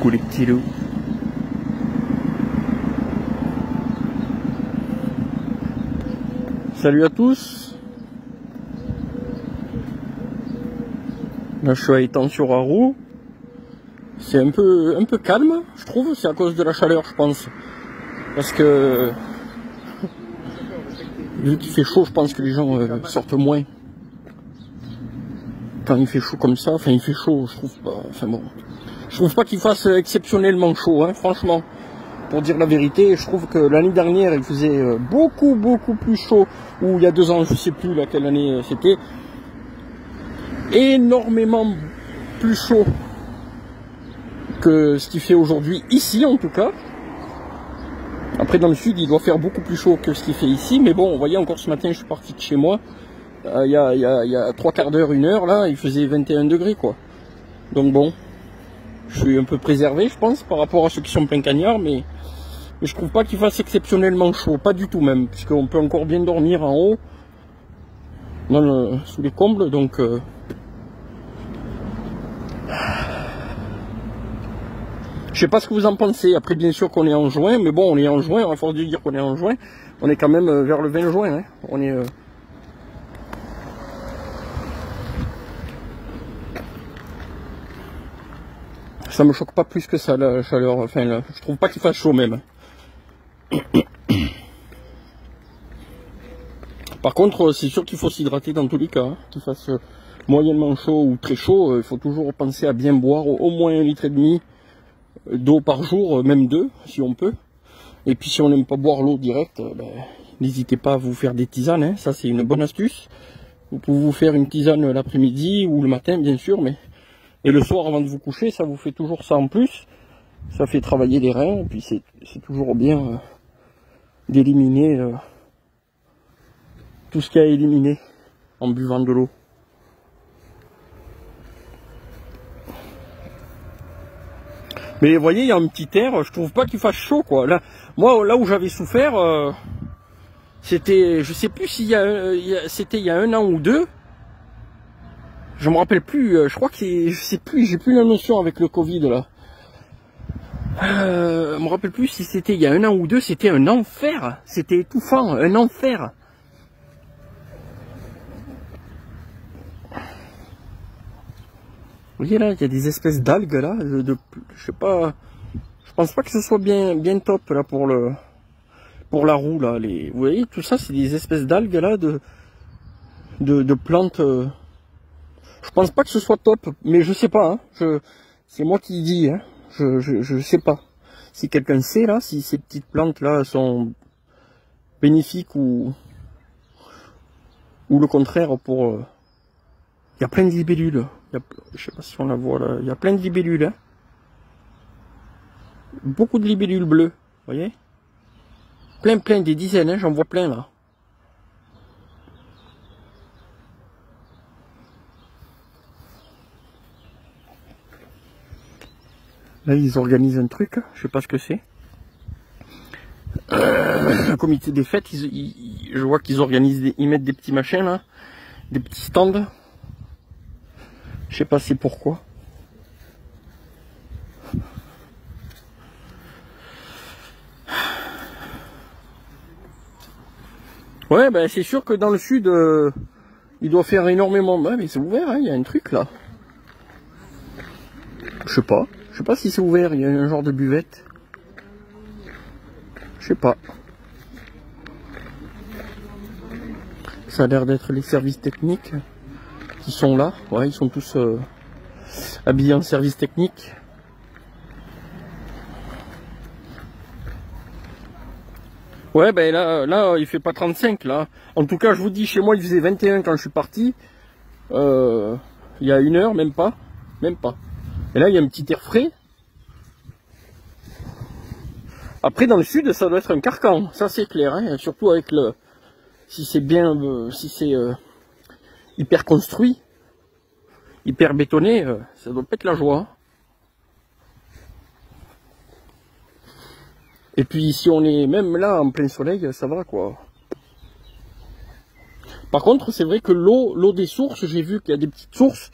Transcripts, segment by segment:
Coucou les petits loups. Salut à tous. Là je suis à Étang-sur-Arroux. C'est un peu calme, je trouve. C'est à cause de la chaleur, je pense. Parce que vu qu'il fait chaud, je pense que les gens sortent moins. Quand il fait chaud comme ça, enfin il fait chaud, je trouve pas. Enfin bon, je trouve pas qu'il fasse exceptionnellement chaud, hein, franchement. Pour dire la vérité, je trouve que l'année dernière, il faisait beaucoup plus chaud. Ou il y a 2 ans, je sais plus laquelle année c'était. Énormément plus chaud que ce qu'il fait aujourd'hui, ici en tout cas. Après dans le sud, il doit faire beaucoup plus chaud que ce qu'il fait ici. Mais bon, vous voyez, encore ce matin, je suis parti de chez moi. Il y a 3 quarts d'heure, 1 heure, là, il faisait 21 degrés, quoi. Donc bon, je suis un peu préservé, je pense, par rapport à ceux qui sont plein cagnards, mais je trouve pas qu'il fasse exceptionnellement chaud, pas du tout même, puisqu'on peut encore bien dormir en haut, sous les combles, donc... Je sais pas ce que vous en pensez. Après, bien sûr qu'on est en juin, mais bon, on est en juin, à force de dire qu'on est en juin, on est quand même vers le 20 juin, hein. On est... Ça me choque pas plus que ça, la chaleur. Enfin, là, je trouve pas qu'il fasse chaud même. Par contre, c'est sûr qu'il faut s'hydrater dans tous les cas, hein. Qu'il fasse moyennement chaud ou très chaud, il faut toujours penser à bien boire au moins 1,5 litre d'eau par jour, même 2 si on peut. Et puis si on n'aime pas boire l'eau directe, n'hésitez pas à vous faire des tisanes, hein. Ça c'est une bonne astuce. Vous pouvez vous faire une tisane l'après-midi ou le matin bien sûr, mais et le soir avant de vous coucher, ça vous fait toujours ça en plus. Ça fait travailler les reins, et puis c'est toujours bien d'éliminer tout ce qu'il y a à éliminer en buvant de l'eau. Mais vous voyez, il y a un petit air, je trouve pas qu'il fasse chaud, quoi. Là, moi, là où j'avais souffert, c'était, je sais plus s'il c'était il y a 1 an ou 2. Je me rappelle plus, je crois que c'est, je sais plus, j'ai plus la notion avec le Covid, là. Je me rappelle plus si c'était il y a 1 an ou 2, c'était un enfer. C'était étouffant, un enfer. Vous voyez là, il y a des espèces d'algues là, je sais pas, je pense pas que ce soit bien top là pour la roue là. Vous voyez, tout ça c'est des espèces d'algues là, de plantes. Je pense pas que ce soit top, mais je sais pas, hein. C'est moi qui dis, hein. Je sais pas. Si quelqu'un sait là, si ces petites plantes là sont bénéfiques ou le contraire pour... Il y a plein de libellules. Je sais pas si on la voit là. Il y a plein de libellules, hein. Beaucoup de libellules bleues, vous voyez. Plein, des dizaines, hein. J'en vois plein là. Là, ils organisent un truc, je sais pas ce que c'est. Un comité des fêtes, je vois qu'ils organisent, ils mettent des petits machins là, des petits stands. Je sais pas c'est pourquoi. Ouais, ben c'est sûr que dans le sud, il doit faire énormément. Ouais, mais c'est ouvert, hein, il y a un truc là. Je sais pas si c'est ouvert, il y a un genre de buvette. Je sais pas. Ça a l'air d'être les services techniques qui sont là. Ouais, ils sont tous habillés en service technique. Ouais, ben là, il fait pas 35 là. En tout cas, je vous dis, chez moi, il faisait 21 quand je suis parti. Il y a 1 heure, même pas. Et là, il y a un petit air frais. Après, dans le sud, ça doit être un carcan. Ça, c'est clair, hein. Surtout avec si c'est bien, si c'est hyper construit, hyper bétonné, ça doit pas être la joie. Et puis si on est même là en plein soleil, ça va quoi. Par contre, c'est vrai que l'eau des sources, j'ai vu qu'il y a des petites sources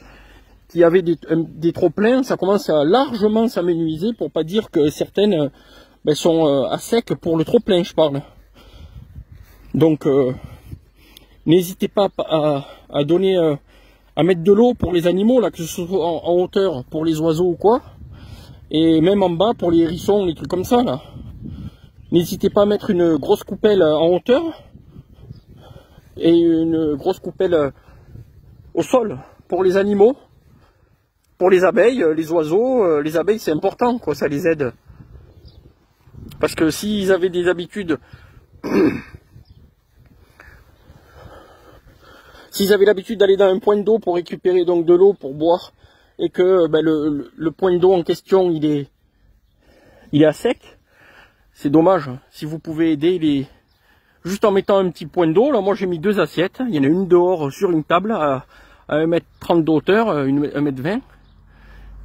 qui avaient des trop pleins, ça commence à largement s'amenuiser, pour pas dire que certaines ben, sont à sec pour le trop plein, je parle. Donc n'hésitez pas à donner, à mettre de l'eau pour les animaux, là, que ce soit en hauteur pour les oiseaux ou quoi, et même en bas pour les hérissons, les trucs comme ça là. N'hésitez pas à mettre une grosse coupelle en hauteur et une grosse coupelle au sol pour les animaux, pour les abeilles, les oiseaux. Les abeilles c'est important, quoi, ça les aide. Parce que s'ils avaient des habitudes, s'ils avaient l'habitude d'aller dans un point d'eau pour récupérer donc de l'eau pour boire, et que ben, le point d'eau en question il est à sec, c'est dommage. Si vous pouvez aider juste en mettant un petit point d'eau, là moi j'ai mis 2 assiettes, il y en a une dehors sur une table à 1m30 de hauteur, 1m20.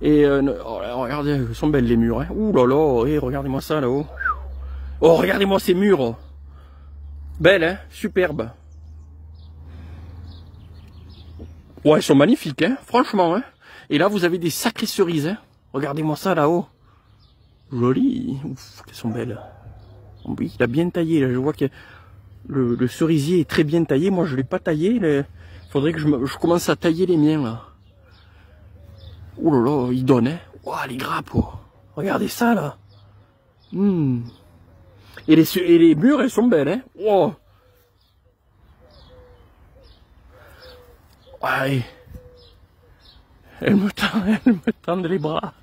Et oh là, regardez, ils sont belles les murs, hein. Ouh là là, hey, regardez-moi ça là-haut. Oh, regardez-moi ces murs. Belles, hein, superbes. Ouais, ils sont magnifiques, hein, franchement, hein. Et là, vous avez des sacrées cerises, hein. Regardez-moi ça là-haut. Joli. Ouf, elles sont belles. Oui, il a bien taillé, là. Je vois que le cerisier est très bien taillé. Moi, je l'ai pas taillé. Il faudrait que je commence à tailler les miens, là. Oh là là, il donne, hein. Oh, les grappes, oh. Regardez ça, là. Et les murs, elles sont belles, hein. Oh. Ouais. Elles me tendent les bras.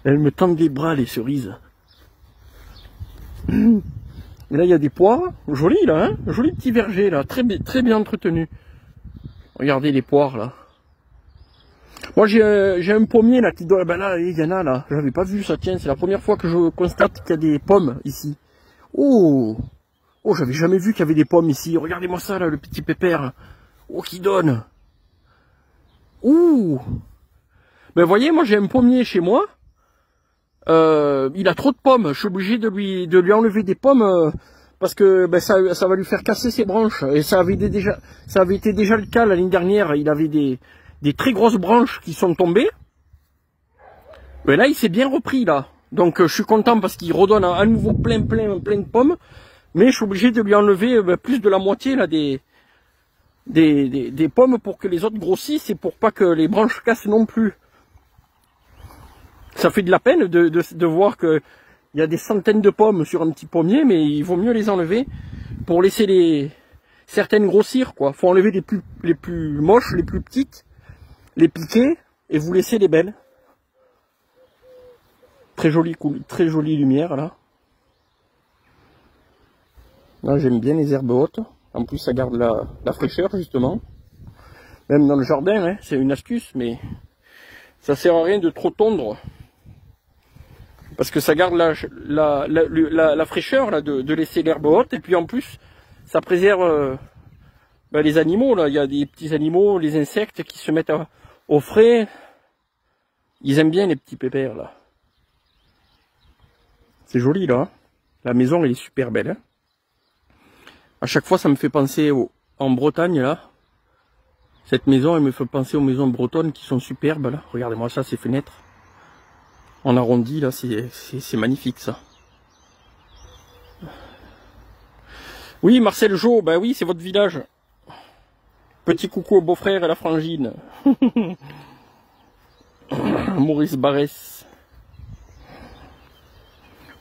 Elles me tendent les bras, les cerises. Et là, il y a des poires. Joli, là, hein. Joli petit verger, là. Très bien entretenu. Regardez les poires, là. Moi, j'ai un pommier, là, qui doit... Ben là, il y en a, là. J'avais pas vu ça, tiens. C'est la première fois que je constate qu'il y a des pommes, ici. Oh. Oh, j'avais jamais vu qu'il y avait des pommes, ici. Regardez-moi ça, là, le petit pépère. Oh, qui donne. Ouh. Ben, voyez, moi, j'ai un pommier chez moi. Il a trop de pommes. Je suis obligé de lui enlever des pommes parce que ben, ça va lui faire casser ses branches. Et ça avait été déjà le cas l'année dernière. Il avait des très grosses branches qui sont tombées. Mais là, il s'est bien repris là. Donc, je suis content parce qu'il redonne à nouveau plein de pommes. Mais je suis obligé de lui enlever plus de la moitié là des pommes pour que les autres grossissent et pour pas que les branches cassent non plus. Ça fait de la peine de voir que il y a des centaines de pommes sur un petit pommier, mais il vaut mieux les enlever pour laisser certaines grossir, quoi. Faut enlever les plus moches, les plus petites, les piquer et vous laisser les belles. Très jolie lumière là. Là j'aime bien les herbes hautes. En plus ça garde la fraîcheur justement. Même dans le jardin, hein, c'est une astuce, mais ça sert à rien de trop tondre. Parce que ça garde la fraîcheur là, de laisser l'herbe haute. Et puis en plus, ça préserve ben, les animaux. Là. Il y a des petits animaux, les insectes qui se mettent au frais. Ils aiment bien les petits pépères là. C'est joli là. La maison elle est super belle. Hein. À chaque fois ça me fait penser en Bretagne là. Cette maison elle me fait penser aux maisons bretonnes qui sont superbes là. Regardez-moi ça, ces fenêtres. En arrondi là, c'est magnifique ça. Oui, Marcel Jo, bah oui, c'est votre village. Petit coucou au beau-frère et à la frangine. Maurice Barès.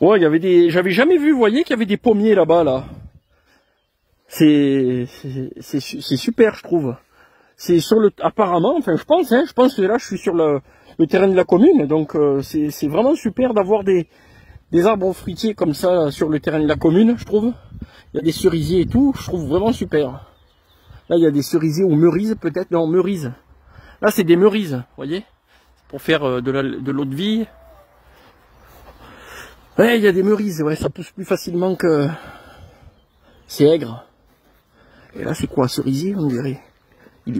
Ouais, il y avait j'avais jamais vu, vous voyez qu'il y avait des pommiers là-bas là. C'est super, je trouve. C'est sur apparemment, enfin je pense que là je suis sur le terrain de la commune, donc c'est vraiment super d'avoir des arbres fruitiers comme ça sur le terrain de la commune, je trouve. Il y a des cerisiers et tout, je trouve vraiment super. Là il y a des cerisiers ou merises peut-être, non merises. Là c'est des merises, vous voyez, pour faire de l'eau de vie. Ouais, il y a des merises, ouais, ça pousse plus facilement que c'est aigre. Et là c'est quoi, cerisier on dirait. Il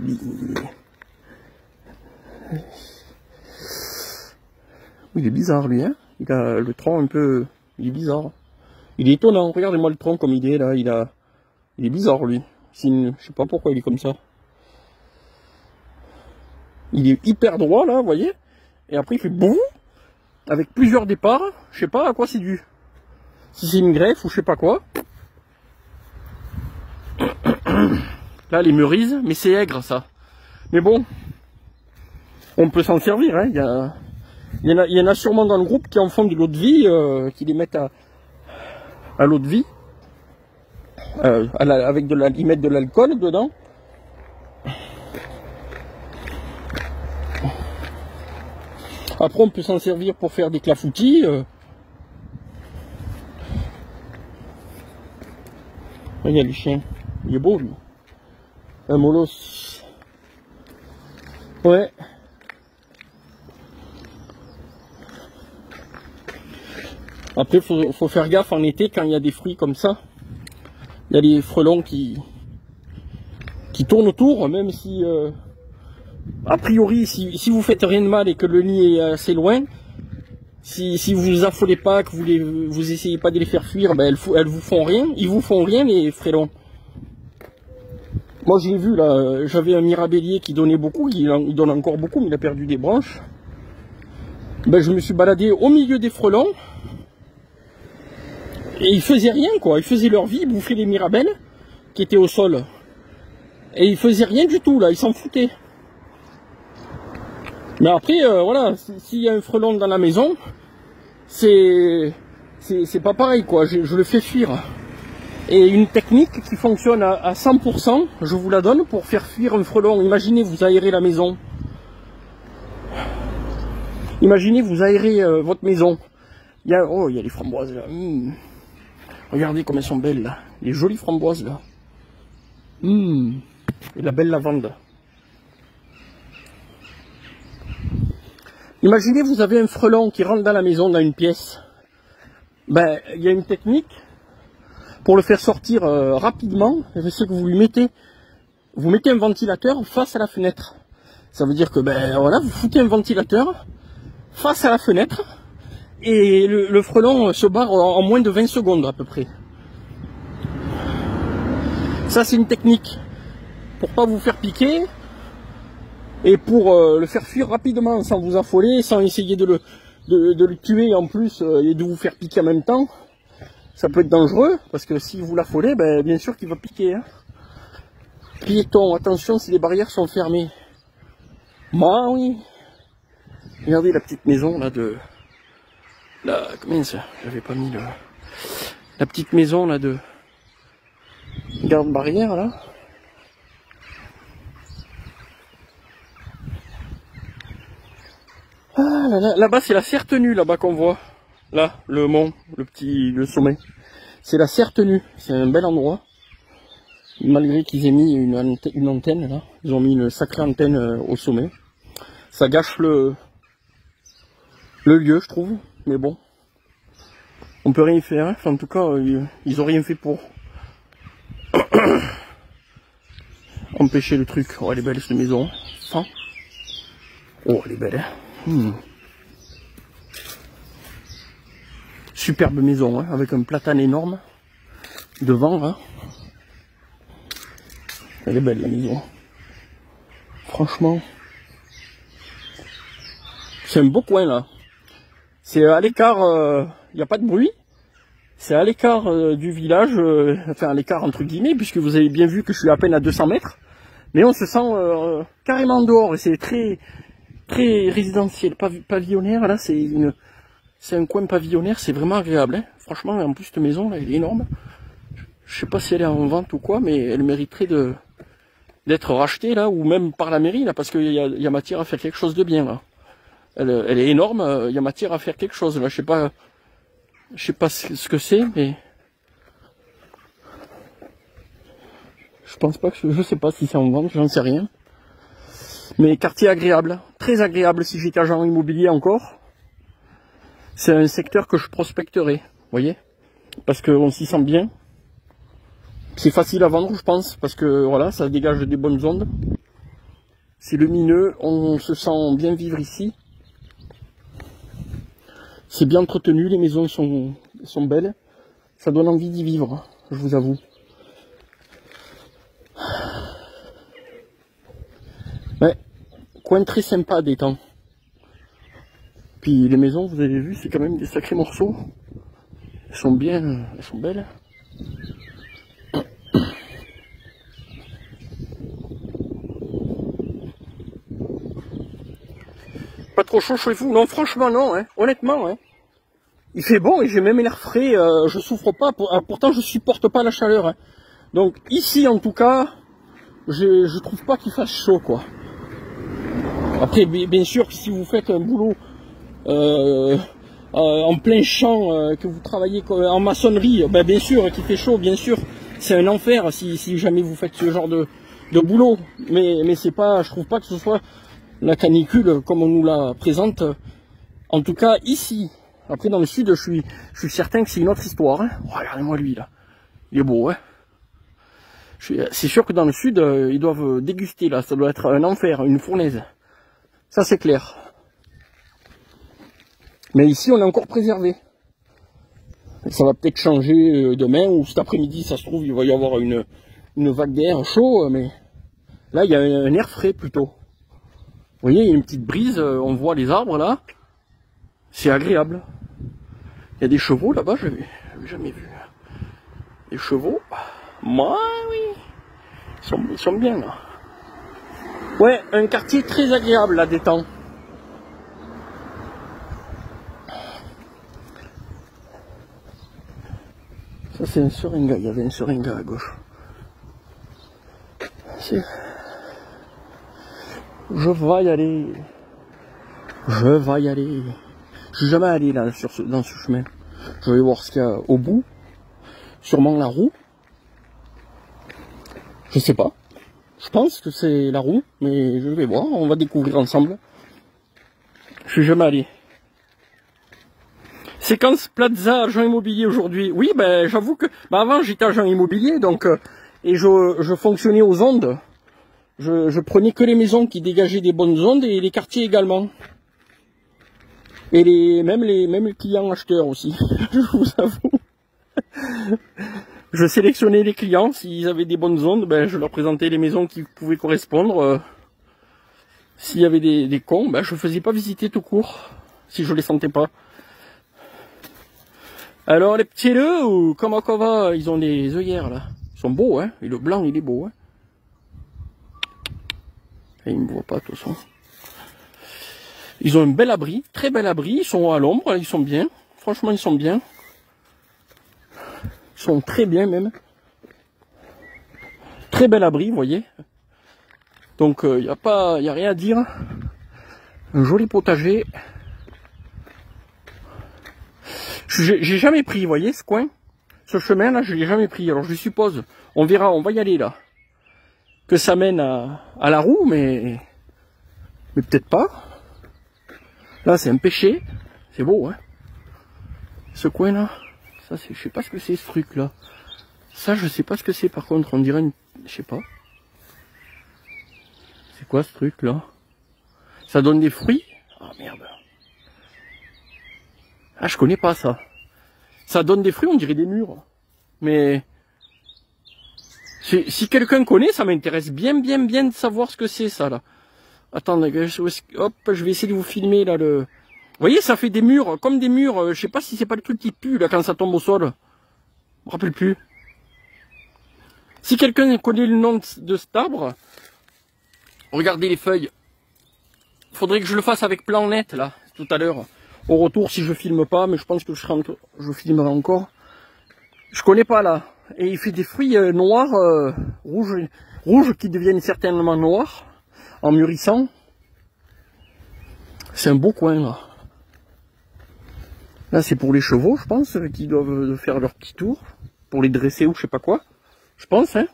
est bizarre lui, hein. Il a le tronc un peu... Il est bizarre. Il est étonnant, regardez-moi le tronc comme il est là, il est bizarre lui. Je sais pas pourquoi il est comme ça. Il est hyper droit là, vous voyez. Et après il fait boum, avec plusieurs départs. Je sais pas à quoi c'est dû. Si c'est une greffe ou je sais pas quoi. Là les meurises, mais c'est aigre ça. Mais bon, on peut s'en servir. Hein. Il y en a sûrement dans le groupe qui en font de l'eau de vie, qui les mettent à l'eau de vie. Avec ils mettent de l'alcool dedans. Après on peut s'en servir pour faire des clafoutis. Regarde le chien, il est beau lui. Un molosse. Ouais. Après faut faire gaffe en été quand il y a des fruits comme ça. Il y a des frelons qui tournent autour, même si a priori si vous faites rien de mal et que le nid est assez loin, si vous vous affolez pas, que vous essayez pas de les faire fuir, ben elles vous font rien, ils vous font rien les frelons. Moi j'ai vu là, j'avais un mirabellier qui donnait beaucoup, il donne encore beaucoup, mais il a perdu des branches. Ben je me suis baladé au milieu des frelons et ils faisaient rien quoi, ils faisaient leur vie, ils bouffaient les mirabelles qui étaient au sol. Et ils faisaient rien du tout là, ils s'en foutaient. Mais après voilà, s'il y a un frelon dans la maison, c'est pas pareil quoi, je le fais fuir. Et une technique qui fonctionne à 100%, je vous la donne pour faire fuir un frelon. Imaginez vous aérez la maison. Imaginez vous aérez votre maison. Il y a les framboises là. Regardez comme elles sont belles là. Les jolies framboises là. Et la belle lavande. Imaginez vous avez un frelon qui rentre dans la maison, dans une pièce. Ben, il y a une technique pour le faire sortir rapidement. C'est que vous mettez un ventilateur face à la fenêtre. Ça veut dire que ben voilà, vous foutez un ventilateur face à la fenêtre et le frelon se barre en moins de 20 secondes à peu près. Ça c'est une technique pour pas vous faire piquer et pour le faire fuir rapidement sans vous affoler, sans essayer de le tuer en plus et de vous faire piquer en même temps. Ça peut être dangereux parce que si vous l'affolez, ben bien sûr qu'il va piquer. Hein. Piéton, attention si les barrières sont fermées. Moi oui. Regardez la petite maison là de... Là, comment ça? J'avais pas mis le... La petite maison là de... Garde-barrière là. Ah là-bas c'est la Serre-Tenue là-bas qu'on voit. Là, le mont, le sommet. C'est la Serre-Tenue, c'est un bel endroit. Malgré qu'ils aient mis une antenne là. Ils ont mis une sacrée antenne au sommet. Ça gâche le lieu, je trouve. Mais bon. On peut rien y faire. Hein. Enfin, en tout cas, ils ont rien fait pour empêcher le truc. Oh, elle est belle cette maison. Enfin. Oh, elle est belle. Hein. Superbe maison, hein, avec un platane énorme devant. Hein. Elle est belle la maison. Franchement. C'est un beau coin là. C'est à l'écart, il n'y a pas de bruit. C'est à l'écart du village, enfin à l'écart entre guillemets, puisque vous avez bien vu que je suis à peine à 200 mètres. Mais on se sent carrément dehors et c'est très résidentiel, pavillonnaire. Là c'est un coin pavillonnaire, c'est vraiment agréable. Hein. Franchement, en plus cette maison là, elle est énorme. Je sais pas si elle est en vente ou quoi, mais elle mériterait d'être rachetée là, ou même par la mairie là, parce qu'il y a matière à faire quelque chose de bien là. Elle est énorme, il y a matière à faire quelque chose là. Je sais pas ce que c'est, mais je pense pas que je sais pas si c'est en vente, j'en sais rien. Mais quartier agréable, très agréable si j'étais agent immobilier encore. C'est un secteur que je prospecterai, vous voyez, parce qu'on s'y sent bien. C'est facile à vendre, je pense, parce que voilà, ça dégage des bonnes ondes. C'est lumineux, on se sent bien vivre ici. C'est bien entretenu, les maisons sont belles. Ça donne envie d'y vivre, je vous avoue. Ouais, coin très sympa des temps. Puis les maisons, vous avez vu, c'est quand même des sacrés morceaux. Elles sont bien, elles sont belles. Pas trop chaud chez vous? Non, franchement non, hein. Honnêtement. Hein. Il fait bon et j'ai même l'air frais, je souffre pas, pourtant je supporte pas la chaleur. Hein. Donc ici en tout cas, je trouve pas qu'il fasse chaud quoi. Après bien sûr si vous faites un boulot en plein champ, que vous travaillez en maçonnerie, ben bien sûr qu'il fait chaud, bien sûr. C'est un enfer si jamais vous faites ce genre de boulot. Mais c'est pas, je trouve pas que ce soit la canicule comme on nous la présente. En tout cas ici. Après dans le sud, je suis certain que c'est une autre histoire. Hein. Oh, regardez-moi lui là. Il est beau, hein. C'est sûr que dans le sud, ils doivent déguster là. Ça doit être un enfer, une fournaise. Ça c'est clair. Mais ici, on est encore préservé. Ça va peut-être changer demain ou cet après-midi, ça se trouve, il va y avoir une vague d'air chaud, mais là, il y a un air frais plutôt. Vous voyez, il y a une petite brise, on voit les arbres là. C'est agréable. Il y a des chevaux là-bas, je n'avais jamais vu. Des chevaux, moi, oui, ils sont bien là. Ouais, un quartier très agréable là, des temps. Ça c'est un seringa, il y avait un seringa à gauche. Je vais y aller. Je vais y aller. Je suis jamais allé là dans ce chemin. Je vais voir ce qu'il y a au bout. Sûrement la roue. Je sais pas. Je pense que c'est la roue, mais je vais voir, on va découvrir ensemble. Je suis jamais allé. Séquence Plaza agent immobilier aujourd'hui. Oui, ben j'avoue que avant j'étais agent immobilier, donc et je fonctionnais aux ondes. Je prenais que les maisons qui dégageaient des bonnes ondes et les quartiers également. Et même les clients acheteurs aussi. Je vous avoue. Je sélectionnais les clients, s'ils avaient des bonnes ondes, ben je leur présentais les maisons qui pouvaient correspondre. S'il y avait des cons, ben je faisais pas visiter tout court, si je les sentais pas. Alors les petits loups, comment ça va? Ils ont des œillères là. Ils sont beaux, hein. Et le blanc, il est beau, hein. Et ils me voient pas, de toute façon. Ils ont un bel abri, très bel abri. Ils sont à l'ombre, ils sont bien. Franchement, ils sont bien. Ils sont très bien même. Très bel abri, vous voyez. Donc il n'y a rien à dire. Un joli potager. J'ai jamais pris, vous voyez, ce coin. Ce chemin là, je l'ai jamais pris. Alors je suppose, on verra, on va y aller là. Que ça mène à la roue, mais peut-être pas. Là c'est un pêcher. C'est beau, hein. Ce coin là. Ça c'est, je sais pas ce que c'est ce truc là. Ça je sais pas ce que c'est par contre, on dirait une... Je sais pas. C'est quoi ce truc là? Ça donne des fruits? Ah merde. Ah je connais pas ça. Ça donne des fruits, on dirait des mûres. Mais... Si quelqu'un connaît, ça m'intéresse bien de savoir ce que c'est ça là. Attendez, hop, je vais essayer de vous filmer là le... Vous voyez, ça fait des murs, comme des murs, je sais pas si c'est pas le truc qui pue là quand ça tombe au sol. Je me rappelle plus. Si quelqu'un connaît le nom de cet arbre, regardez les feuilles. Faudrait que je le fasse avec plan net là, tout à l'heure. Au retour si je filme pas, mais je pense que je filmerai encore. Je connais pas là. Et il fait des fruits noirs, rouges qui deviennent certainement noirs en mûrissant. C'est un beau coin là. Là c'est pour les chevaux je pense, qui doivent faire leur petit tour. Pour les dresser ou je sais pas quoi. Je pense hein.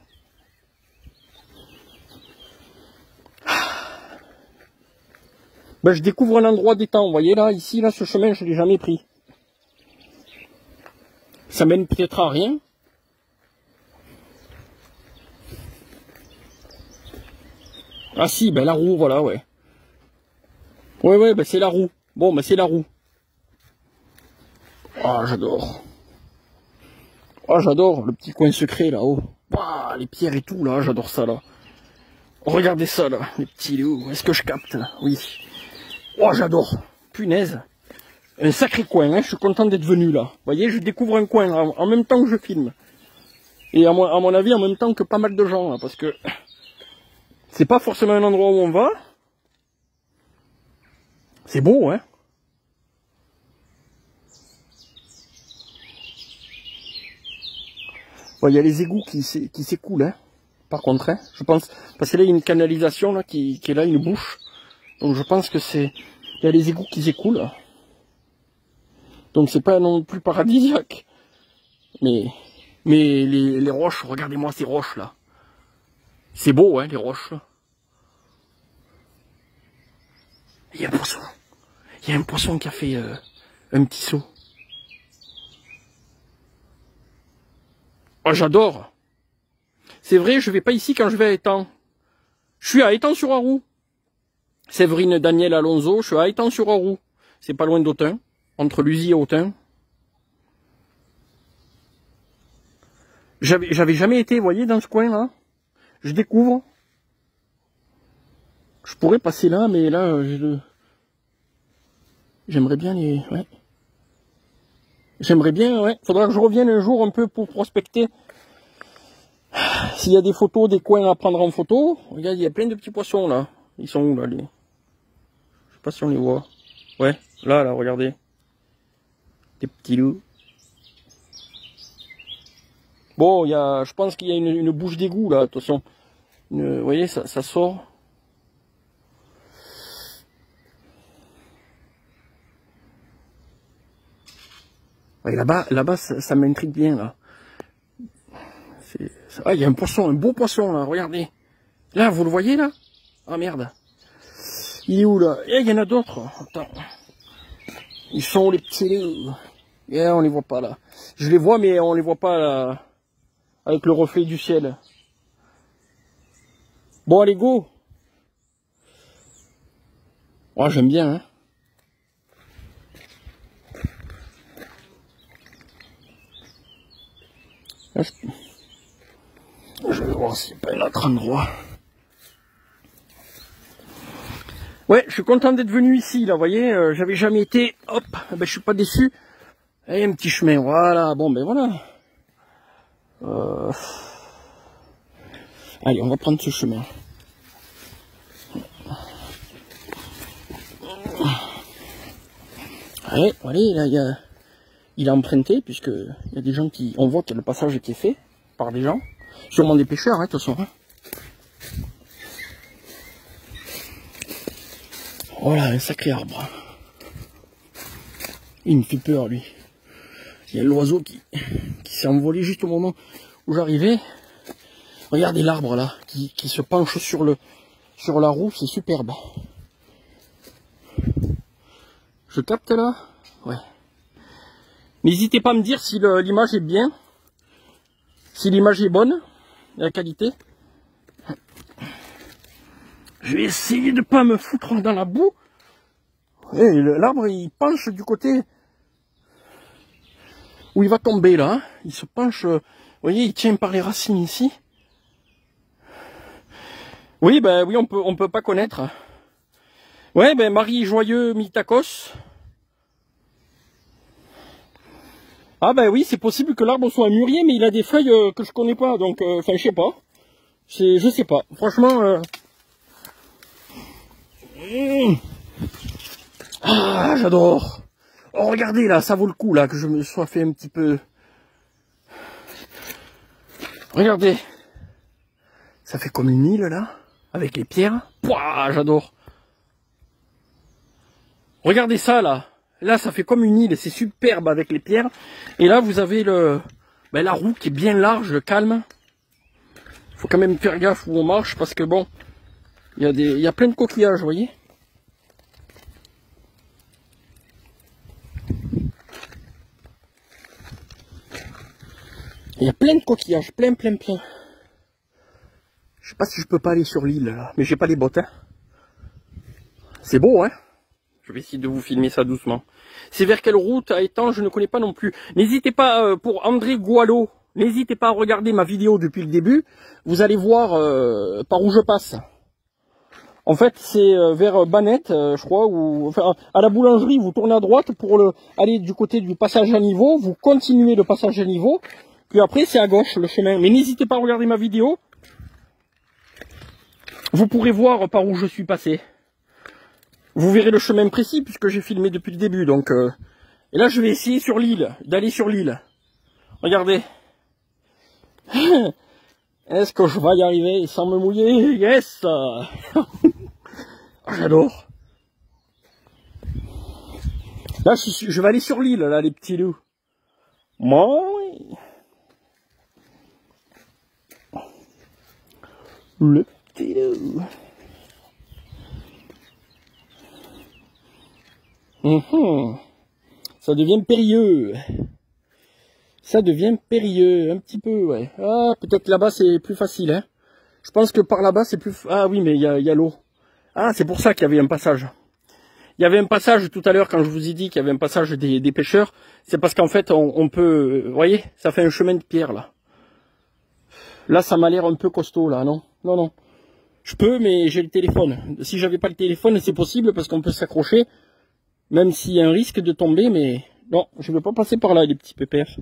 Ben, je découvre un endroit d'étang, vous voyez là, ici là, ce chemin je l'ai jamais pris. Ça mène peut-être à rien. Ah si, ben la roue, voilà, ouais. Ouais, ben c'est la roue. Bon, ben c'est la roue. Ah, j'adore. Ah, j'adore le petit coin secret là-haut. Waouh, les pierres et tout là, j'adore ça là. Regardez ça là, les petits loups. Est-ce que je capte là? Oui. Oh, j'adore. Punaise. Un sacré coin, hein. Je suis content d'être venu là. Vous voyez, je découvre un coin en même temps que je filme. Et à mon avis, en même temps que pas mal de gens là, parce que c'est pas forcément un endroit où on va. C'est beau, hein. Bon, il y a les égouts qui s'écoulent, hein. Par contre, hein, je pense, parce que là il y a une canalisation là qui est là, une bouche. Donc je pense que il y a les égouts qui s'écoulent. Donc c'est pas non plus paradisiaque. Mais les roches, regardez-moi ces roches là. C'est beau, hein, les roches. Il y a un poisson. Il y a un poisson qui a fait un petit saut. Oh, j'adore. C'est vrai, je vais pas ici quand je vais à Étang. Je suis à Étang-sur-Arroux. Séverine Daniel Alonso, je suis à Étang-sur-Arroux. C'est pas loin d'Autun, entre Luzy et Autun. J'avais jamais été, vous voyez, dans ce coin-là. Je découvre. Je pourrais passer là, mais là, j'aimerais bien les... Ouais. J'aimerais bien, ouais. Faudra que je revienne un jour un peu pour prospecter. S'il y a des photos, des coins à prendre en photo. Regarde, il y a plein de petits poissons, là. Ils sont où, là, les... Je sais pas si on les voit. Ouais, là, regardez. Des petits loups. Bon, je pense qu'il y a une bouche d'égout, là, attention. Vous voyez, ça sort. Ouais, là-bas, ça m'intrigue bien, là. Ah, il y a un poisson, un beau poisson, là, regardez. Là, vous le voyez, là? Ah, merde. Il est où, là? Eh, il y en a d'autres. Attends. Ils sont les petits loups. Eh, on les voit pas, là. Je les vois, mais on les voit pas, là. Avec le reflet du ciel. Bon, allez, go. Oh, j'aime bien, hein. Là, je vais voir s'il n'y a pas un autre endroit. Ouais, je suis content d'être venu ici, là, vous voyez, j'avais jamais été, hop, ben, je suis pas déçu. Et un petit chemin, voilà, bon, ben voilà. Allez, on va prendre ce chemin. Allez, allez, là, il a emprunté, puisque il y a des gens on voit que le passage qui est fait par des gens, sûrement des pêcheurs, hein, de toute façon. Hein. Voilà, un sacré arbre. Il me fait peur, lui. Il y a l'oiseau qui s'est envolé juste au moment où j'arrivais. Regardez l'arbre, là, qui se penche sur la roue, c'est superbe. Je capte, là? Ouais. N'hésitez pas à me dire si l'image est bien, si l'image est bonne, la qualité. Je vais essayer de pas me foutre dans la boue. Et l'arbre, il penche du côté où il va tomber, là. Hein. Il se penche, vous voyez, il tient par les racines ici. Oui, ben oui, on peut pas connaître. Ouais, ben Marie Joyeux Mitakos. Ah ben oui, c'est possible que l'arbre soit un mûrier, mais il a des feuilles que je connais pas, donc enfin je sais pas. Je sais pas. Franchement. Ah, j'adore. Oh, regardez là, ça vaut le coup là que je me sois fait un petit peu. Regardez. Ça fait comme une île là, avec les pierres. Pouah, j'adore. Regardez ça là. Là, ça fait comme une île, c'est superbe avec les pierres. Et là, vous avez la roue qui est bien large, calme. Faut quand même faire gaffe où on marche parce que bon, il y a plein de coquillages, vous voyez. Il y a plein de coquillages, plein. Je sais pas si je peux pas aller sur l'île là, mais j'ai pas les bottes. Hein. C'est beau, hein. Je vais essayer de vous filmer ça doucement. C'est vers quelle route à Étang, je ne connais pas non plus. N'hésitez pas, pour André Goualot, n'hésitez pas à regarder ma vidéo depuis le début. Vous allez voir par où je passe. En fait, c'est vers Banette, je crois, ou enfin à la boulangerie, vous tournez à droite pour aller du côté du passage à niveau, vous continuez le passage à niveau, puis après c'est à gauche le chemin. Mais n'hésitez pas à regarder ma vidéo, vous pourrez voir par où je suis passé. Vous verrez le chemin précis puisque j'ai filmé depuis le début. Donc, et là je vais essayer sur l'île, d'aller sur l'île. Regardez. Est-ce que je vais y arriver sans me mouiller? Yes. J'adore. Là, je vais aller sur l'île, là, les petits loups. Moi, oui. Le petit loup. Ça devient périlleux. Ça devient périlleux, un petit peu, ouais. Ah, peut-être là-bas, c'est plus facile, hein. Je pense que par là-bas, c'est plus... Ah oui, mais il y a l'eau. Ah, c'est pour ça qu'il y avait un passage. Il y avait un passage tout à l'heure, quand je vous ai dit qu'il y avait un passage des pêcheurs. C'est parce qu'en fait, on peut... Vous voyez, ça fait un chemin de pierre, là. Là, ça m'a l'air un peu costaud, là, non? Non, non. Je peux, mais j'ai le téléphone. Si j'avais pas le téléphone, c'est possible, parce qu'on peut s'accrocher, même s'il y a un risque de tomber, mais... Non, je ne vais pas passer par là, les petits pépères.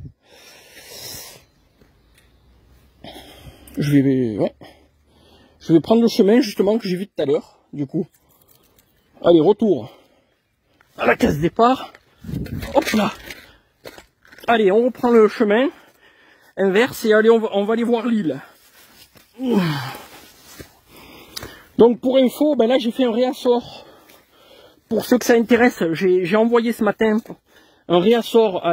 Ouais. Je vais prendre le chemin, justement, que j'ai vu tout à l'heure, du coup. Allez, retour à la case départ. Hop là. Allez, on reprend le chemin inverse et allez, on va aller voir l'île. Donc, pour info, ben là, j'ai fait un réassort. Pour ceux que ça intéresse, j'ai envoyé ce matin un réassort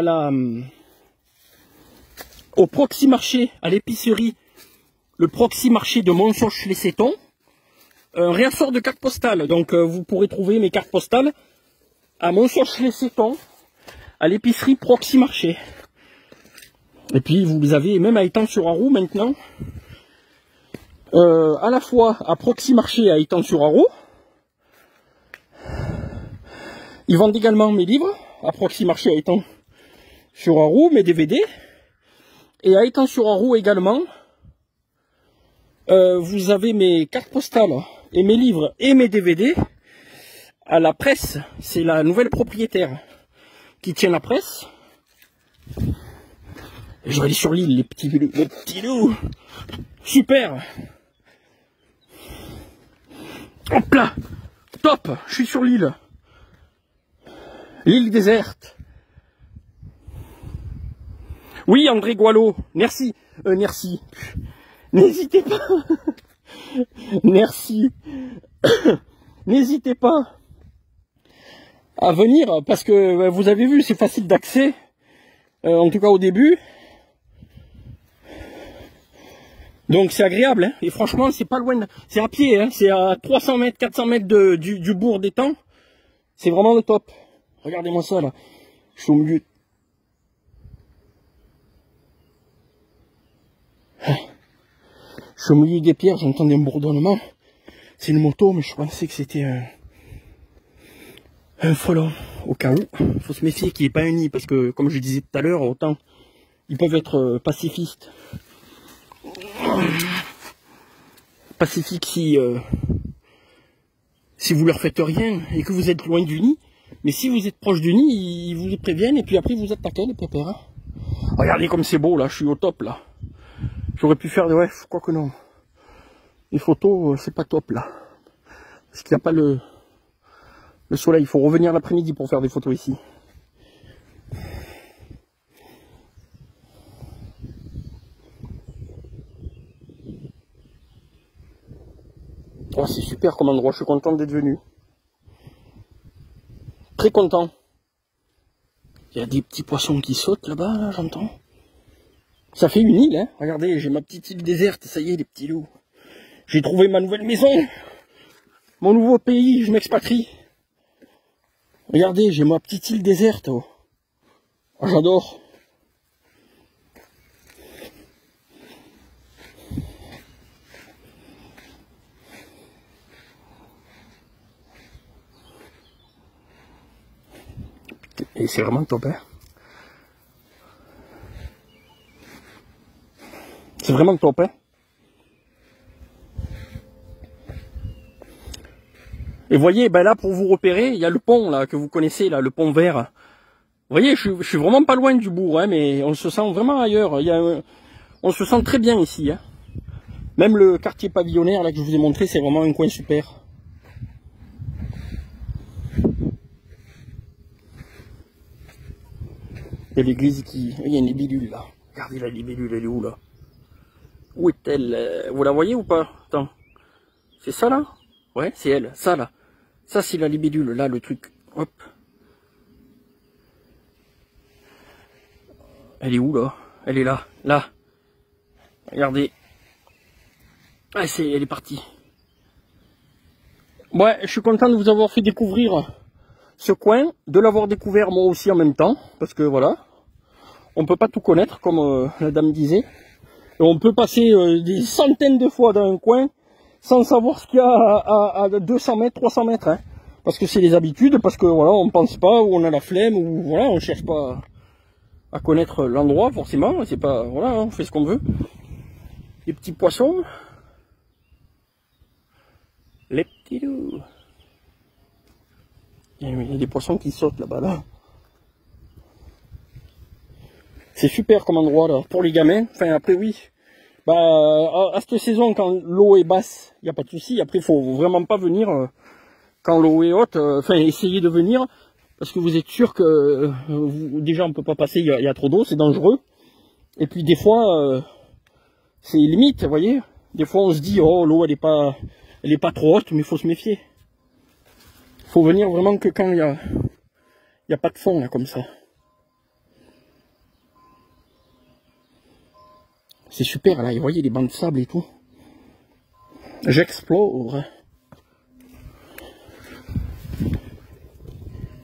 au Proxy Marché, à l'épicerie, le Proxy Marché de Monsoche-les-Sétons. Un réassort de cartes postales. Donc vous pourrez trouver mes cartes postales à Monsoche-les-Sétons, à l'épicerie Proxy Marché. Et puis vous les avez même à Étang-sur-Arroux maintenant. À la fois à Proxy Marché et à Étang-sur-Arroux. Ils vendent également mes livres à Proxy Marché à Étang-sur-Arroux, mes DVD. Et à Étang-sur-Arroux également, vous avez mes cartes postales et mes livres et mes DVD à la presse. C'est la nouvelle propriétaire qui tient la presse. Et je vais aller sur l'île, les petits loups. Super. Hop là. Top. Je suis sur l'île. L'île déserte. Oui, André Goileau. Merci. Merci. N'hésitez pas. Merci. N'hésitez pas à venir parce que vous avez vu, c'est facile d'accès. En tout cas au début. Donc c'est agréable, hein. Et franchement, c'est pas loin. C'est à pied, hein. C'est à 300 mètres, 400 mètres du bourg d'Étang. C'est vraiment le top. Regardez-moi ça, là. Je suis au milieu. Je suis au milieu des pierres, j'entendais un bourdonnement. C'est une moto, mais je pensais que c'était un frelon. Au cas où, il faut se méfier qu'il n'y ait pas un nid, parce que, comme je disais tout à l'heure, autant ils peuvent être pacifistes. Pacifiques si vous leur faites rien et que vous êtes loin du nid. Mais si vous êtes proche du nid, ils vous préviennent et puis après vous attaquez les pépères. Hein. Regardez comme c'est beau là, je suis au top là. J'aurais pu faire des... Ouais, je crois que non. Les photos, c'est pas top là. Parce qu'il n'y a pas le soleil. Il faut revenir l'après-midi pour faire des photos ici. Oh, c'est super comme endroit. Je suis content d'être venu. Très content. Il y a des petits poissons qui sautent là-bas, là, j'entends. Ça fait une île, hein. Regardez, j'ai ma petite île déserte. Ça y est, les petits loups. J'ai trouvé ma nouvelle maison. Mon nouveau pays, je m'expatrie. Regardez, j'ai ma petite île déserte. Oh. Oh, j'adore. Et c'est vraiment top, hein. C'est vraiment top, hein. Et voyez, ben là, pour vous repérer, il y a le pont, là, que vous connaissez, là, le pont vert. Vous voyez, je suis vraiment pas loin du bourg, hein, mais on se sent vraiment ailleurs. On se sent très bien ici, hein. Même le quartier pavillonnaire, là, que je vous ai montré, c'est vraiment un coin super. Il y a l'église qui... Il y a une libellule, là. Regardez la libellule, elle est où, là? Où est-elle? Vous la voyez ou pas? Attends. C'est ça, là? Ouais, c'est elle. Ça, là. Ça, c'est la libellule, là, le truc. Hop. Elle est où, là? Elle est là. Là. Regardez. Ah, elle est partie. Ouais, je suis content de vous avoir fait découvrir ce coin, de l'avoir découvert moi aussi en même temps, parce que voilà, on peut pas tout connaître, comme la dame disait. Et on peut passer des centaines de fois dans un coin sans savoir ce qu'il y a à 200 mètres, 300 mètres, hein. Parce que c'est les habitudes, parce que voilà, on pense pas, ou on a la flemme, ou voilà, on cherche pas à connaître l'endroit forcément, c'est pas, voilà, on fait ce qu'on veut. Les petits poissons, les petits loups. Il y a des poissons qui sautent là-bas, là. C'est super comme endroit, là, pour les gamins. Enfin, après, oui. Bah, à cette saison, quand l'eau est basse, il n'y a pas de souci. Après, il faut vraiment pas venir quand l'eau est haute. Enfin, essayez de venir, parce que vous êtes sûr que, déjà, on peut pas passer, il y a trop d'eau, c'est dangereux. Et puis, des fois, c'est limite, vous voyez. Des fois, on se dit, oh, l'eau, elle est pas trop haute, mais il faut se méfier. Faut venir vraiment que quand il y a pas de fond, là, comme ça. C'est super, là, vous voyez les bancs de sable et tout. J'explore.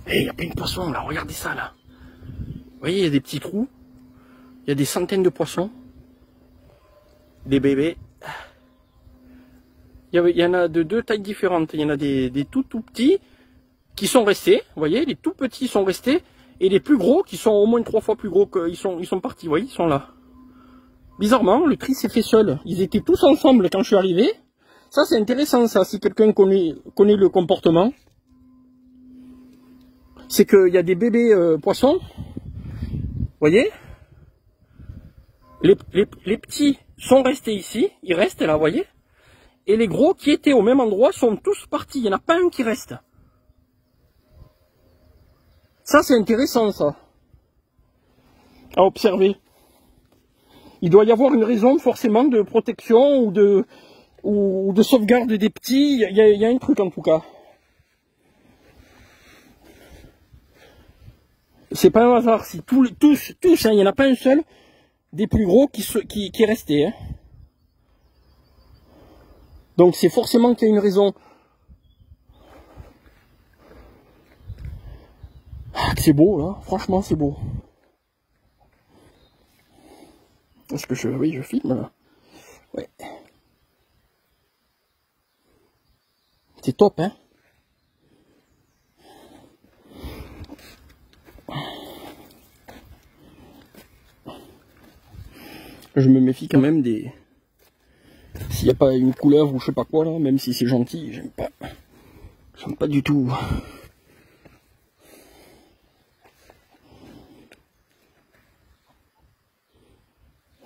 Et il y a plein de poissons, là, regardez ça, là. Vous voyez, il y a des petits trous. Il y a des centaines de poissons. Des bébés. Il y en a de deux tailles différentes. Il y en a des tout petits qui sont restés, vous voyez, les tout petits sont restés, et les plus gros, qui sont au moins 3 fois plus gros, ils sont partis, vous voyez, ils sont là. Bizarrement, le tri s'est fait seul. Ils étaient tous ensemble quand je suis arrivé. Ça, c'est intéressant, ça, si quelqu'un connaît le comportement. C'est qu'il y a des bébés poissons, vous voyez. Les petits sont restés ici, ils restent là, vous voyez. Et les gros qui étaient au même endroit sont tous partis, il n'y en a pas un qui reste. Ça, c'est intéressant, ça, à observer. Il doit y avoir une raison, forcément, de protection ou de sauvegarde des petits. Il y a un truc, en tout cas. C'est pas un hasard. Si tous, hein, il n'y en a pas un seul des plus gros qui est resté. Hein. Donc, c'est forcément qu'il y a une raison. Ah, c'est beau, là. Franchement, c'est beau. Est-ce que oui, je filme, là. Ouais. C'est top, hein. Je me méfie quand même des... S'il n'y a pas une couleuvre ou je sais pas quoi, là, même si c'est gentil, j'aime pas. J'aime pas du tout.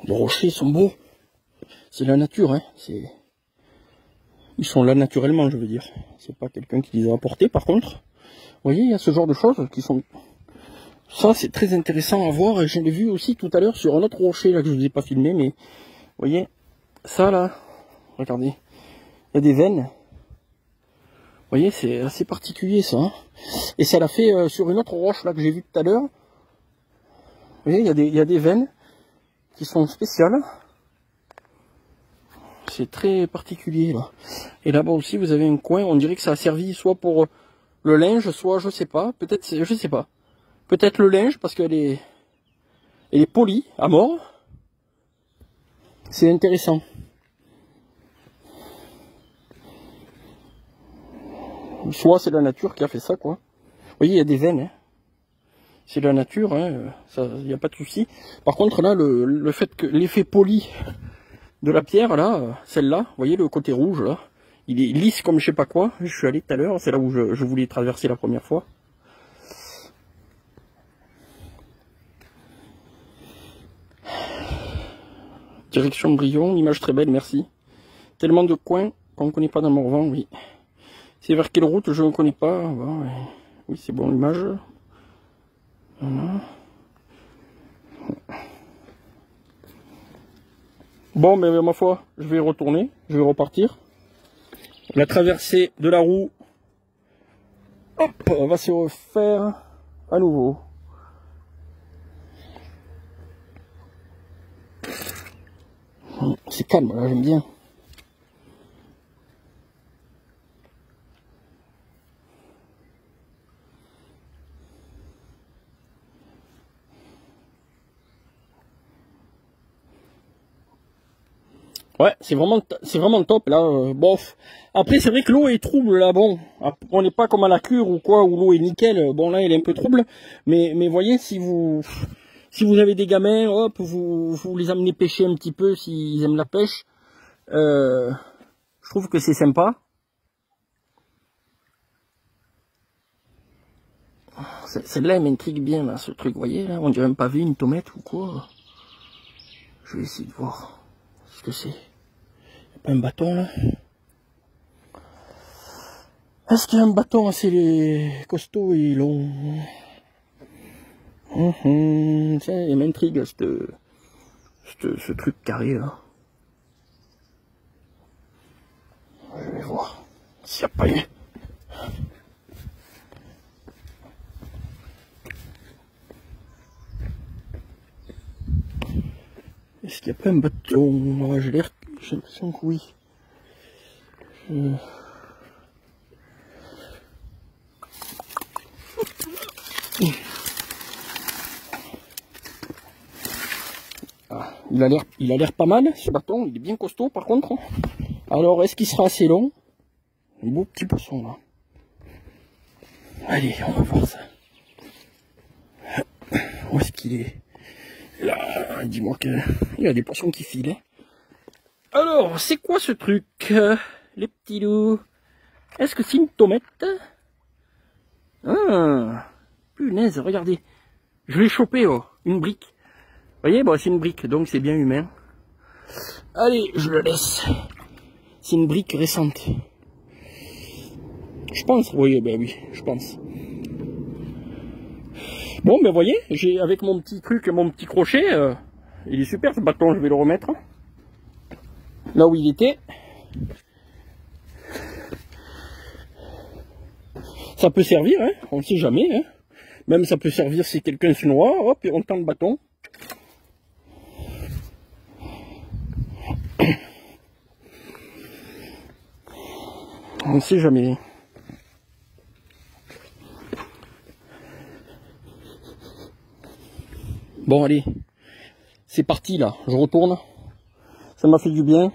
Les rochers sont beaux. C'est la nature, hein. Ils sont là naturellement, je veux dire. C'est pas quelqu'un qui les a apportés, par contre. Vous voyez, il y a ce genre de choses qui sont... Ça, c'est très intéressant à voir. Je l'ai vu aussi tout à l'heure sur un autre rocher, là, que je vous ai pas filmé, mais... Vous voyez, ça, là, regardez. Il y a des veines. Vous voyez, c'est assez particulier, ça. Hein. Et ça l'a fait sur une autre roche, là, que j'ai vu tout à l'heure. Vous voyez, il y a des veines qui sont spéciales. C'est très particulier, là. Et là-bas aussi, vous avez un coin, on dirait que ça a servi soit pour le linge, soit, je sais pas, peut-être, je sais pas. Peut-être le linge, parce qu'elle est polie, à mort. C'est intéressant. Soit c'est la nature qui a fait ça, quoi. Vous voyez, il y a des veines, hein. C'est la nature, hein, ça, il n'y a pas de souci. Par contre, là, le fait que l'effet poli de la pierre, là, celle-là, vous voyez le côté rouge, là, Il est lisse comme je sais pas quoi. Je suis allé tout à l'heure, c'est là où je voulais traverser la première fois. Direction Brion, image très belle, merci. Tellement de coins qu'on ne connaît pas dans Morvan, oui. C'est vers quelle route, je ne connais pas. Bon, ouais. Oui, c'est bon l'image. Voilà. Bon, mais ma foi, je vais retourner, je vais repartir. La traversée de la roue, hop, va se refaire à nouveau. C'est calme, là, j'aime bien. Ouais, c'est vraiment top là. Bof. Après, c'est vrai que l'eau est trouble là. Bon, on n'est pas comme à la cure ou quoi où l'eau est nickel. Bon là, elle est un peu trouble. Mais voyez, si vous avez des gamins, hop, vous les amenez pêcher un petit peu s'ils aiment la pêche. Je trouve que c'est sympa. Celle-là, elle m'intrigue bien là, ce truc. Vous voyez là, on dirait un pavé, une tomate ou quoi. Je vais essayer de voir ce que c'est. Pas un bâton là. Est-ce qu'il y a un bâton assez costaud et long? Ça, il m'intrigue ce truc carré là. Je vais voir s'il n'y a pas eu. Est-ce qu'il n'y a pas un bâton? J'ai l'impression que oui. Ah, il a l'air pas mal ce bâton, il est bien costaud par contre. Alors est-ce qu'il sera assez long? Un beau petit poisson là. Allez, on va voir ça. Où est-ce qu'il est? Là, dis-moi qu'il y a des poissons qui filent. Alors, c'est quoi ce truc? Les petits loups. Est-ce que c'est une tomate? Ah, punaise, regardez. Je l'ai chopé, oh, une brique. Vous voyez, bon, c'est une brique, donc c'est bien humain. Allez, je le laisse. C'est une brique récente. Je pense, oui, ben oui, je pense. Bon, ben voyez, j'ai avec mon petit truc, mon petit crochet, il est super ce bâton, je vais le remettre. Là où il était. Ça peut servir, hein, on ne sait jamais. Hein. Même ça peut servir si quelqu'un se noie, hop, et on tend le bâton. On ne sait jamais. Bon, allez, c'est parti là, je retourne. Ça m'a fait du bien.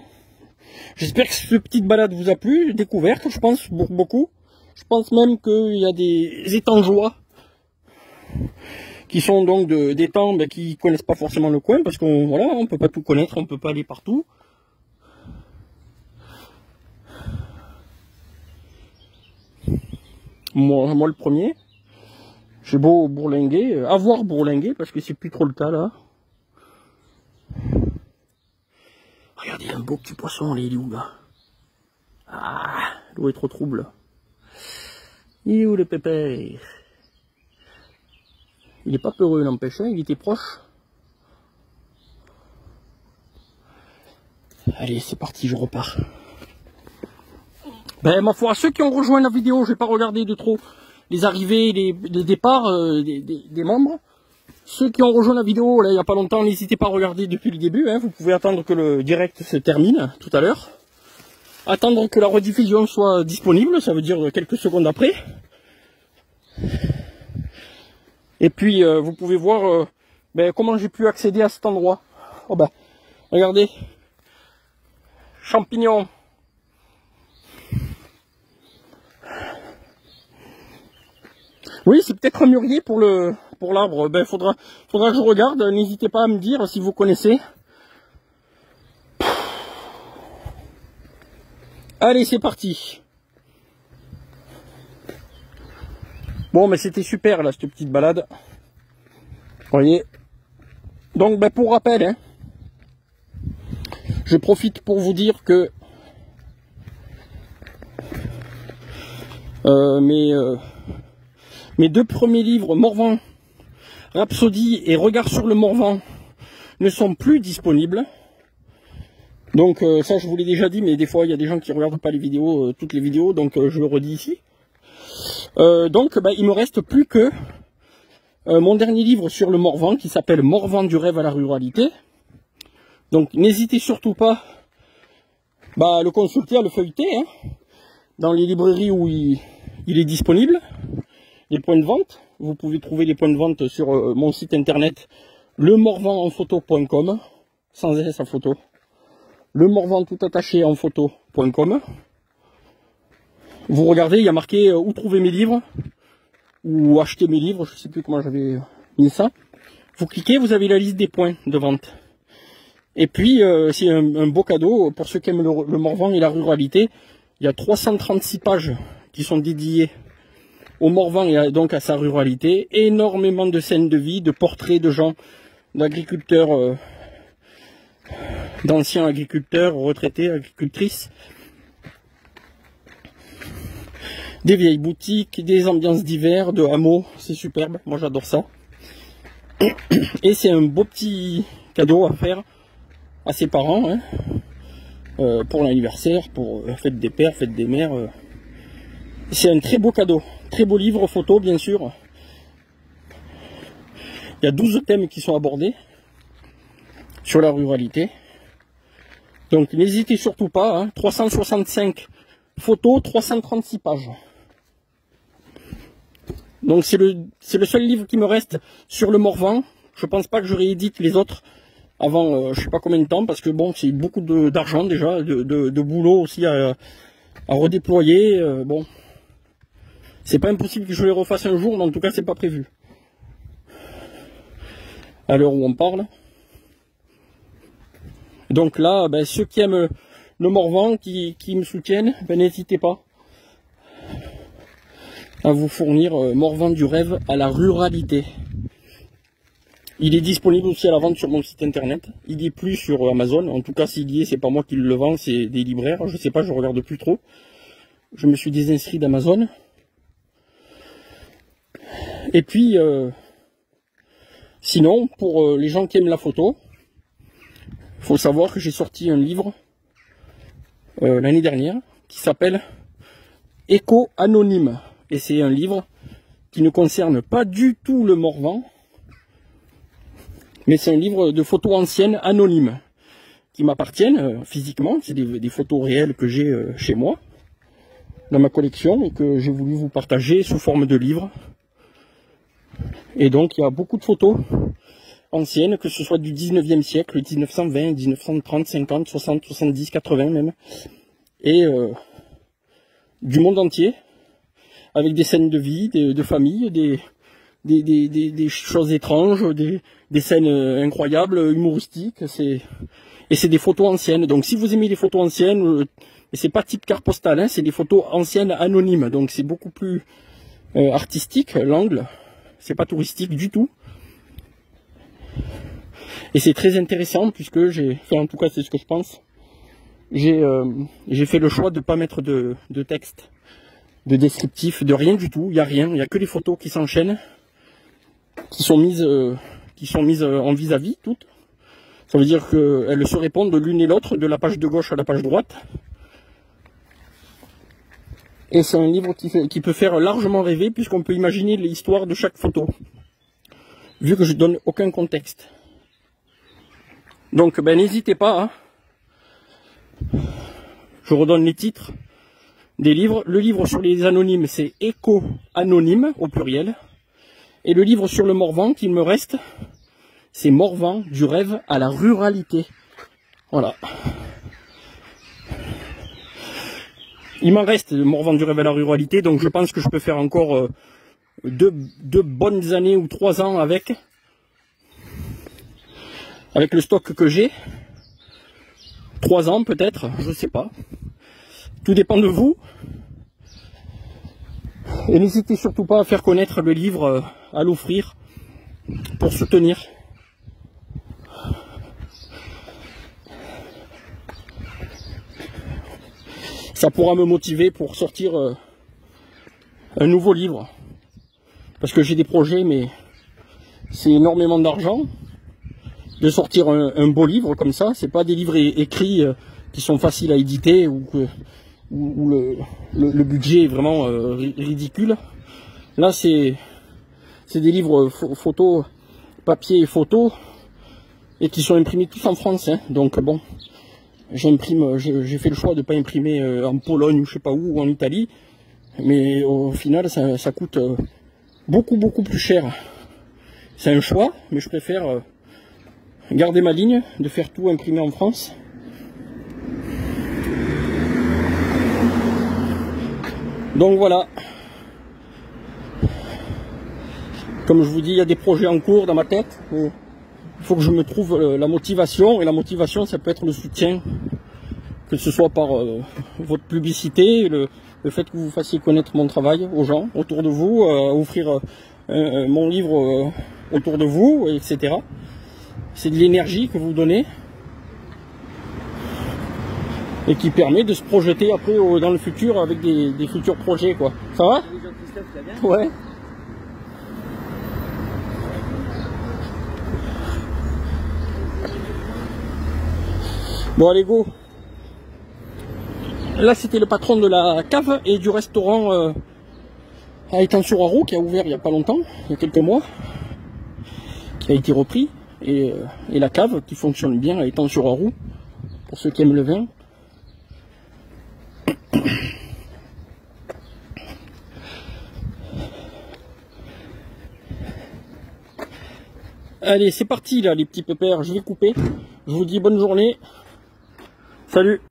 J'espère que cette petite balade vous a plu, découverte, je pense, beaucoup. Je pense même qu'il y a des étangeois qui sont donc des temps qui connaissent pas forcément le coin, parce qu'on voilà, on peut pas tout connaître, on peut pas aller partout. Moi le premier. J'ai beau bourlinguer, avoir bourlingué, parce que c'est plus trop le cas là. Regardez, un beau petit poisson, il est où là? Ah, l'eau est trop trouble. Il est où le pépère? Il est pas peureux, n'empêche, il était proche. Allez, c'est parti, je repars. Ben, ma foi, ceux qui ont rejoint la vidéo, je vais pas regarder de trop les arrivées, les départs des membres. Ceux qui ont rejoint la vidéo, là, il n'y a pas longtemps, n'hésitez pas à regarder depuis le début. Hein, vous pouvez attendre que le direct se termine tout à l'heure. Attendre que la rediffusion soit disponible, ça veut dire quelques secondes après. Et puis, vous pouvez voir comment j'ai pu accéder à cet endroit. Oh ben, regardez. Champignons. Oui, c'est peut-être un mûrier pour l'arbre. Ben, faudra que je regarde. N'hésitez pas à me dire si vous connaissez. Allez, c'est parti. Bon, mais c'était super là, cette petite balade. Vous voyez. Donc, ben, pour rappel, hein, je profite pour vous dire que mes deux premiers livres, Morvan, Rhapsodie et Regard sur le Morvan, ne sont plus disponibles. Donc ça je vous l'ai déjà dit, mais des fois il y a des gens qui ne regardent pas les vidéos, toutes les vidéos, donc je le redis ici. Donc il me reste plus que mon dernier livre sur le Morvan qui s'appelle Morvan du rêve à la ruralité. Donc n'hésitez surtout pas à le consulter, à le feuilleter, hein, dans les librairies où il est disponible, les points de vente. Vous pouvez trouver les points de vente sur mon site internet lemorvanenphoto.com, sans S à photo. Le Morvan tout attaché en photo.com. Vous regardez, il y a marqué où trouver mes livres, ou acheter mes livres, je ne sais plus comment j'avais mis ça. Vous cliquez, vous avez la liste des points de vente. Et puis, c'est un beau cadeau pour ceux qui aiment le Morvan et la ruralité. Il y a 336 pages qui sont dédiées au Morvan et donc à sa ruralité. Énormément de scènes de vie, de portraits de gens, d'agriculteurs, d'anciens agriculteurs, retraités, agricultrices, des vieilles boutiques, des ambiances d'hiver, de hameaux, c'est superbe, moi j'adore ça. Et c'est un beau petit cadeau à faire à ses parents, hein, pour l'anniversaire, pour la fête des pères, fête des mères. C'est un très beau cadeau, très beau livre photo bien sûr. Il y a 12 thèmes qui sont abordés sur la ruralité. Donc n'hésitez surtout pas, hein, 365 photos, 336 pages. Donc c'est le seul livre qui me reste sur le Morvan. Je pense pas que je réédite les autres avant je sais pas combien de temps, parce que bon, c'est beaucoup d'argent déjà, de boulot aussi à redéployer. Bon, c'est pas impossible que je les refasse un jour, mais en tout cas c'est pas prévu. À l'heure où on parle. Donc là, ceux qui aiment le Morvan, qui me soutiennent, n'hésitez pas à vous fournir Morvan du rêve à la ruralité. Il est disponible aussi à la vente sur mon site internet. Il n'y est plus sur Amazon. En tout cas, s'il y est, c'est pas moi qui le vends, c'est des libraires. Je sais pas, je regarde plus trop. Je me suis désinscrit d'Amazon. Et puis, sinon, pour les gens qui aiment la photo, il faut savoir que j'ai sorti un livre l'année dernière qui s'appelle Écho anonyme. Et c'est un livre qui ne concerne pas du tout le Morvan, mais c'est un livre de photos anciennes anonymes qui m'appartiennent physiquement. C'est des photos réelles que j'ai chez moi, dans ma collection, et que j'ai voulu vous partager sous forme de livre. Et donc il y a beaucoup de photos anciennes, que ce soit du 19e siècle, 1920, 1930, 50, 60, 70, 80 même, et du monde entier, avec des scènes de vie, de famille, des choses étranges, des scènes incroyables, humoristiques, et c'est des photos anciennes. Donc si vous aimez les photos anciennes, c'est pas type carte postale, hein, c'est des photos anciennes anonymes, donc c'est beaucoup plus artistique, l'angle, c'est pas touristique du tout. Et c'est très intéressant puisque en tout cas c'est ce que je pense, j'ai fait le choix de ne pas mettre de texte, de descriptif, de rien du tout. Il n'y a rien, il n'y a que les photos qui s'enchaînent, qui sont mises en vis-à-vis toutes. Ça veut dire qu'elles se répondent de l'une et l'autre, de la page de gauche à la page droite. Et c'est un livre qui peut faire largement rêver, puisqu'on peut imaginer l'histoire de chaque photo, vu que je ne donne aucun contexte. Donc n'hésitez pas, hein. Je redonne les titres des livres. Le livre sur les anonymes, c'est Écho anonyme au pluriel. Et le livre sur le Morvan qu'il me reste, c'est Morvan du rêve à la ruralité. Voilà. Il m'en reste Morvan du rêve à la ruralité, donc je pense que je peux faire encore deux bonnes années ou 3 ans avec le stock que j'ai. 3 ans peut-être, je sais pas. Tout dépend de vous. Et n'hésitez surtout pas à faire connaître le livre, à l'offrir pour soutenir. Ça pourra me motiver pour sortir un nouveau livre. Parce que j'ai des projets, mais c'est énormément d'argent de sortir un beau livre comme ça. C'est pas des livres écrits qui sont faciles à éditer ou le budget est vraiment ridicule. Là, c'est des livres photo, papier et photo, et qui sont imprimés tous en France. Hein. Donc bon, j'ai fait le choix de pas imprimer en Pologne ou je sais pas où, ou en Italie, mais au final, ça coûte beaucoup plus cher. C'est un choix, mais je préfère garder ma ligne de faire tout imprimer en France. Donc voilà. Comme je vous dis, il y a des projets en cours dans ma tête. Il faut que je me trouve la motivation. Et la motivation, ça peut être le soutien. Que ce soit par votre publicité, le fait que vous fassiez connaître mon travail aux gens autour de vous, offrir mon livre autour de vous, etc. C'est de l'énergie que vous donnez. Et qui permet de se projeter après dans le futur avec des futurs projets, quoi. Ça va? Ouais. Bon, allez, go. Là, c'était le patron de la cave et du restaurant à Étang-sur-Arroux, qui a ouvert il n'y a pas longtemps, il y a quelques mois, qui a été repris. Et la cave qui fonctionne bien à Étang-sur-Arroux, pour ceux qui aiment le vin. Allez, c'est parti là, les petits pépères, je vais couper. Je vous dis bonne journée. Salut!